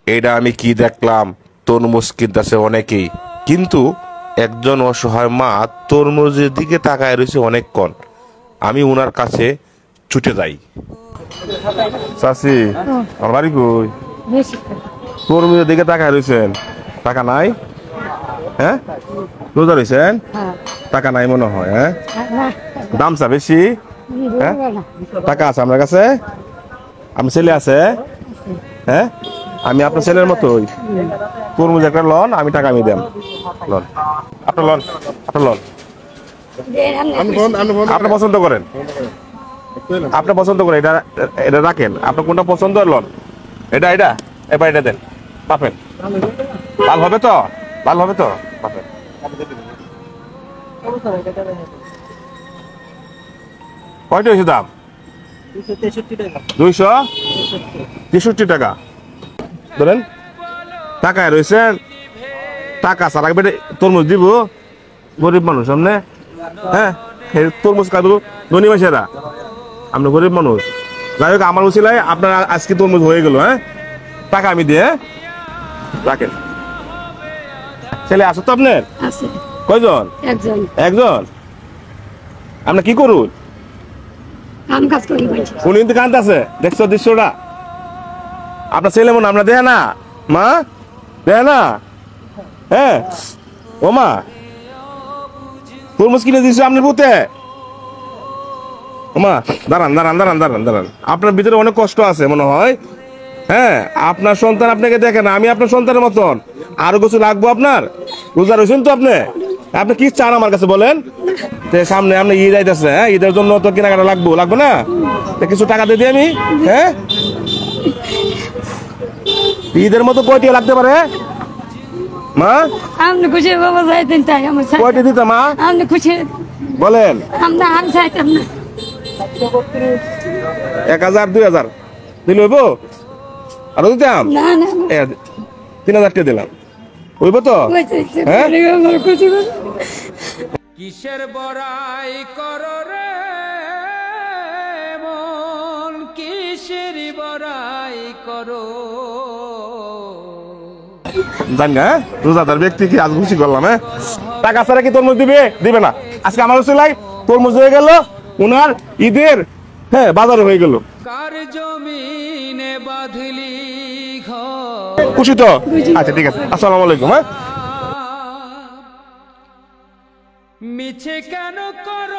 এটা আমি কি দেখলাম, তরমুজ কিনতেছে অনেকেই, কিন্তু একজন অসহায় মা তরমুজের দিকে তাকায় রয়েছে অনেকক্ষণ। আমি উনার কাছে ছুটে যাই। চাচি, আমার বাড়ি কই? তরমুজের দিকে তাকায় রয়েছেন, টাকা নাই? হ্যাঁ, রোজা রয়েছেন, টাকা নাই মনে হয়। হ্যাঁ, দাম চা বেশি। হ্যাঁ, টাকা আছে আপনার কাছে? আমার ছেলে আছে? হ্যাঁ, আমি আপনার ছেলের মতোই। তরমুজ একটা লন, আমি টাকা আমি দেন। লন, আপনার লন, আপনার লন। আপনি পছন্দ করেন, আপনি পছন্দ করেন, এটা এটা রাখেন। আপনার কোনটা পছন্দ লন, এটা এটা এবার এটা দেন, পাবেন। লাল হবে তো, লাল হবে তো, পাবেন। কয়টা হয়েছে দাম? 263 টাকা। ধরেন, টাকায় রয়েছেন, টাকা ছাড়া তরমুজ দিব গরিব মানুষ সামনে? হ্যাঁ, তরমুজ খাবো ধনী মাসেরা, আমরা গরিব মানুষ। যাই হোক, আমার উচিলাই আপনার আজকে তরমুজ হয়ে গেল। হ্যাঁ, টাকা আমি দিয়ে রাখেন। ছেলে আসো তো আপনার? কয়জন? একজন। আপনি কি করুন? উনি কিন্তু কান্ত আছে, দেখছো দৃশ্যটা? আপনার ছেলে মনে আমরা দেখে না, মা দেখে না? হ্যাঁ, ও মা, তরমুজ কিনে দিচ্ছে আপনার পুতে। ও মা, দাঁড়ান দাঁড়ান দাঁড়ান দাঁড়ান দাঁড়ান, আপনার ভিতরে অনেক কষ্ট আছে মনে হয়। হ্যাঁ, আপনার সন্তান আপনাকে দেখে না, আমি আপনার সন্তানের মতন। আরো কিছু লাগবো আপনার? রোজা রয়েছেন তো আপনি? আপনি কি চান আমার কাছে বলেন? সামনে আপনি ঈদ আইতেছে, হ্যাঁ, ঈদের জন্য তো কেনাকাটা লাগবে না? কিছু টাকা দিয়ে দিই আমি। হ্যাঁ, ঈদের মতো কয়টি লাগতে পারে মা? আপনি খুশি বাবা চাইতেন তাই আমার কয়টি দিতে মা? আপনি খুশি বলেন। আমরা আমি চাইতাম না। 1000 2000 দিলে হইব? আরো দিতাম না। 3000 টাকা দিলাম, হইব তো? হ্যাঁ, কিসের বড়াই করো রে মন, কিসের বড়াই করো। জানি না রোজাদার ব্যক্তি কি আজ খুশি করলাম। হ্যাঁ, টাকা ছাড়া কি তরমুজ দিবে না? আজকে আমার উচিলাই তরমুজ হয়ে গেল, উনার ঈদের হ্যাঁ বাজার হয়ে গেল। কার জমিনে বাঁধলি ঘর, খুশি তো? আচ্ছা ঠিক আছে, আসসালামু আলাইকুম। হ্যাঁ, মিছে কেন করো